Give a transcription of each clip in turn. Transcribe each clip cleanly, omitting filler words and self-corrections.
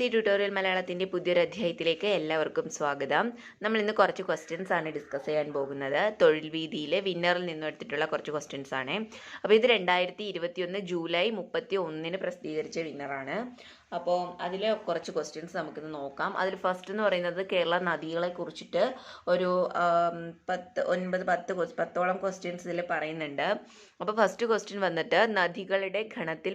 Easy tutorial മലയാളത്തിൻ്റെ പുതിയൊരു അധ്യായത്തിലേക്ക് എല്ലാവർക്കും സ്വാഗതം. നമ്മൾ ഇന്ന് കുറച്ച് ക്വസ്റ്റ്യൻസ് ആണ് ഡിസ്കസ് ചെയ്യാൻ പോകുന്നത്. തൊഴിൽ വീതിയിലെ വിന്നറിൽ നിന്നും എടുത്തിട്ടുള്ള കുറച്ച് ക്വസ്റ്റ്യൻസ് ആണ്. അപ്പോൾ ഇത് 2021 ജൂലൈ 31 പ്രസിദ്ധീകരിച്ച വിന്നറാണ്. അപ്പോൾ അതിൽ കുറച്ച് ക്വസ്റ്റ്യൻസ് നമുക്കിന്ന് നോക്കാം. അതിൽ ഫസ്റ്റ് എന്ന് പറയുന്നത് കേരള നദികളെ കുറിച്ചിട്ട് ഒരു 10ഓളം ക്വസ്റ്റ്യൻസ് ഇതിൽ പറയുന്നുണ്ട്. അപ്പോൾ ഫസ്റ്റ് ക്വസ്റ്റ്യൻ വന്നിട്ട് നദികളുടെ ഗണത്തിൽ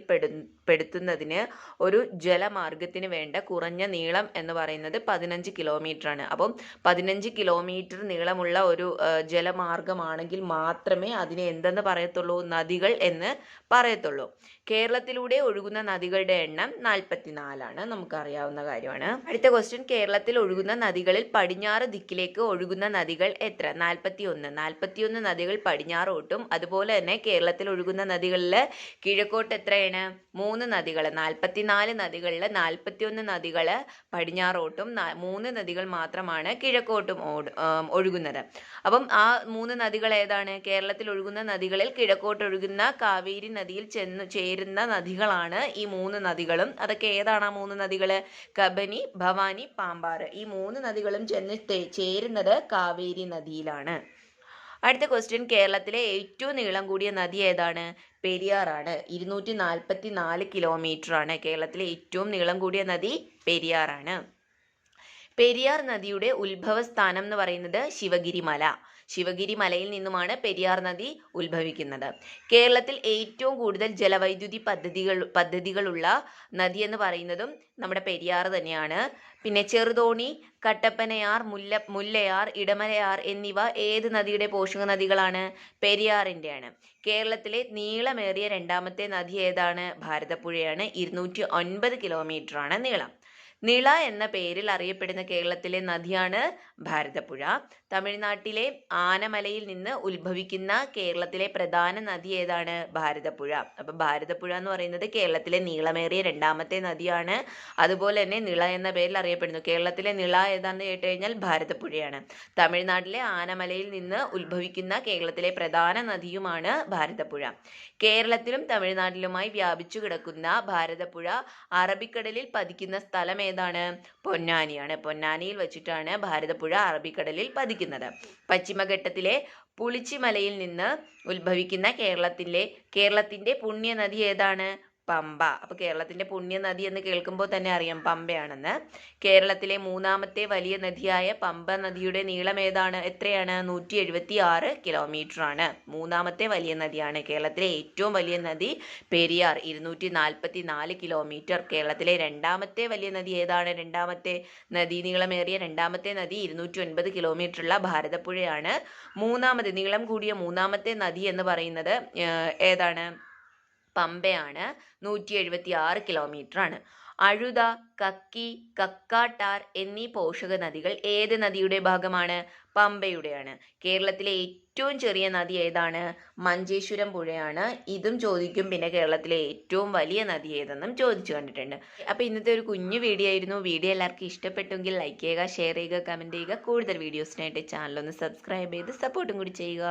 പെടുത്തുന്നതിന് ഒരു ജലമാർഗത്തിന് വേണ്ട കുറഞ്ഞ നീളം എന്ന് പറയുന്നത് 15 കിലോമീറ്റർ ആണ്. അപ്പം 15 കിലോമീറ്റർ നീളമുള്ള ഒരു ജലമാർഗമാണെങ്കിൽ മാത്രമേ അതിനെ എന്തെന്ന് പറയത്തുള്ളൂ, നദികൾ എന്ന് പറയത്തുള്ളൂ. കേരളത്തിലൂടെ ഒഴുകുന്ന നദികളുടെ എണ്ണം 44 നമുക്കറിയാവുന്ന കാര്യമാണ്. അടുത്ത ക്വസ്റ്റ്യൻ, കേരളത്തിൽ ഒഴുകുന്ന നദികളിൽ പടിഞ്ഞാറ് ദിക്കിലേക്ക് ഒഴുകുന്ന നദികൾ എത്ര? 41 നദികൾ പടിഞ്ഞാറോട്ടും അതുപോലെ തന്നെ കേരളത്തിൽ ഒഴുകുന്ന നദികളിൽ കിഴക്കോട്ട് എത്രയാണ്? 3 നദികൾ. 44 നദികളിൽ 41 നദികൾ പടിഞ്ഞാറോട്ടും 3 നദികൾ മാത്രമാണ് കിഴക്കോട്ടും ഒഴുകുന്നത്. അപ്പം ആ 3 നദികൾ ഏതാണ്? കേരളത്തിൽ ഒഴുകുന്ന നദികളിൽ കിഴക്കോട്ട് ഒഴുകുന്ന കാവേരി നദിയിൽ ചേരുന്ന നദികളാണ് ഈ 3 നദികളും. അതൊക്കെ ഏതാണ് ആ 3 നദികൾ? കബനി, ഭവാനി, പാമ്പാറ്. ഈ 3 നദികളും ചേരുന്നത് കാവേരി നദിയിലാണ്. അടുത്ത ക്വസ്റ്റ്യൻ, കേരളത്തിലെ ഏറ്റവും നീളം കൂടിയ നദി ഏതാണ്? പെരിയാറാണ്. 244 കിലോമീറ്റർ ആണ്. കേരളത്തിലെ ഏറ്റവും നീളം കൂടിയ നദി പെരിയാറാണ്. പെരിയാർ നദിയുടെ ഉത്ഭവസ്ഥാനം എന്ന് പറയുന്നത് ശിവഗിരി മല. ശിവഗിരി മലയിൽ നിന്നുമാണ് പെരിയാർ നദി ഉത്ഭവിക്കുന്നത്. കേരളത്തിൽ ഏറ്റവും കൂടുതൽ ജലവൈദ്യുതി പദ്ധതികളുള്ള നദി എന്ന് പറയുന്നതും നമ്മുടെ പെരിയാർ തന്നെയാണ്. പിന്നെ ചെറുതോണി, കട്ടപ്പനയാർ, മുല്ലയാർ, ഇടമലയാർ എന്നിവ ഏത് നദിയുടെ പോഷക നദികളാണ്? പെരിയാറിൻ്റെയാണ്. കേരളത്തിലെ നീളമേറിയ രണ്ടാമത്തെ നദി ഏതാണ്? ഭാരതപ്പുഴയാണ്. 209 കിലോമീറ്റർ ആണ് നീളം. നിള എന്ന പേരിൽ അറിയപ്പെടുന്ന കേരളത്തിലെ നദിയാണ് ഭാരതപ്പുഴ. തമിഴ്നാട്ടിലെ ആനമലയിൽ നിന്ന് ഉത്ഭവിക്കുന്ന കേരളത്തിലെ പ്രധാന നദി ഏതാണ്? ഭാരതപ്പുഴ. അപ്പം ഭാരതപ്പുഴ എന്ന് പറയുന്നത് കേരളത്തിലെ നീളമേറിയ രണ്ടാമത്തെ നദിയാണ്. അതുപോലെ തന്നെ നിള എന്ന പേരിൽ അറിയപ്പെടുന്നു. കേരളത്തിലെ നിള ഏതാണെന്ന് കേട്ട് കഴിഞ്ഞാൽ ഭാരതപ്പുഴയാണ്. തമിഴ്നാട്ടിലെ ആനമലയിൽ നിന്ന് ഉത്ഭവിക്കുന്ന കേരളത്തിലെ പ്രധാന നദിയുമാണ് ഭാരതപ്പുഴ. കേരളത്തിലും തമിഴ്നാട്ടിലുമായി വ്യാപിച്ചു കിടക്കുന്ന ഭാരതപ്പുഴ അറബിക്കടലിൽ പതിക്കുന്ന സ്ഥലം ഏതാണ്? പൊന്നാനിയാണ്. പൊന്നാനിയിൽ വെച്ചിട്ടാണ് ഭാരതപ്പുഴ അറബിക്കടലിൽ പതിക്കുന്നത്. പശ്ചിമഘട്ടത്തിലെ പുളിച്ചിമലയിൽ നിന്ന് ഉത്ഭവിക്കുന്ന കേരളത്തിന്റെ പുണ്യനദി ഏതാണ്? പമ്പ. അപ്പൊ കേരളത്തിന്റെ പുണ്യനദി എന്ന് കേൾക്കുമ്പോൾ തന്നെ അറിയാം പമ്പയാണെന്ന്. കേരളത്തിലെ മൂന്നാമത്തെ വലിയ നദിയായ പമ്പ നദിയുടെ നീളം ഏതാണ്? എത്രയാണ്? 176 കിലോമീറ്റർ ആണ്. മൂന്നാമത്തെ വലിയ നദിയാണ്. കേരളത്തിലെ ഏറ്റവും വലിയ നദി പെരിയാർ, 244 കിലോമീറ്റർ. കേരളത്തിലെ രണ്ടാമത്തെ വലിയ നദി ഏതാണ്? രണ്ടാമത്തെ നദി നീളമേറിയ രണ്ടാമത്തെ നദി 209 കിലോമീറ്റർ ഉള്ള ഭാരതപ്പുഴയാണ്. മൂന്നാമത്തെ നീളം കൂടിയ മൂന്നാമത്തെ നദി എന്ന് പറയുന്നത് ഏതാണ്? പമ്പയാണ്. 176 കിലോമീറ്റർ ആണ്. അഴുത, കക്കി, കക്കാട്ടാർ എന്നീ പോഷക നദികൾ ഏത് നദിയുടെ ഭാഗമാണ്? പമ്പയുടെയാണ്. കേരളത്തിലെ ഏറ്റവും ചെറിയ നദി ഏതാണ്? മഞ്ചേശ്വരം പുഴയാണ്. ഇതും ചോദിക്കും. പിന്നെ കേരളത്തിലെ ഏറ്റവും വലിയ നദി ഏതെന്നും ചോദിച്ചു കണ്ടിട്ടുണ്ട്. അപ്പോൾ ഇന്നത്തെ ഒരു കുഞ്ഞു വീഡിയോ ആയിരുന്നു. വീഡിയോ എല്ലാവർക്കും ഇഷ്ടപ്പെട്ടെങ്കിൽ ലൈക്ക് ചെയ്യുക, ഷെയർ ചെയ്യുക, കമൻറ്റ് ചെയ്യുക. കൂടുതൽ വീഡിയോസിനായിട്ട് ചാനലൊന്ന് സബ്സ്ക്രൈബ് ചെയ്ത് സപ്പോർട്ടും കൂടി ചെയ്യുക.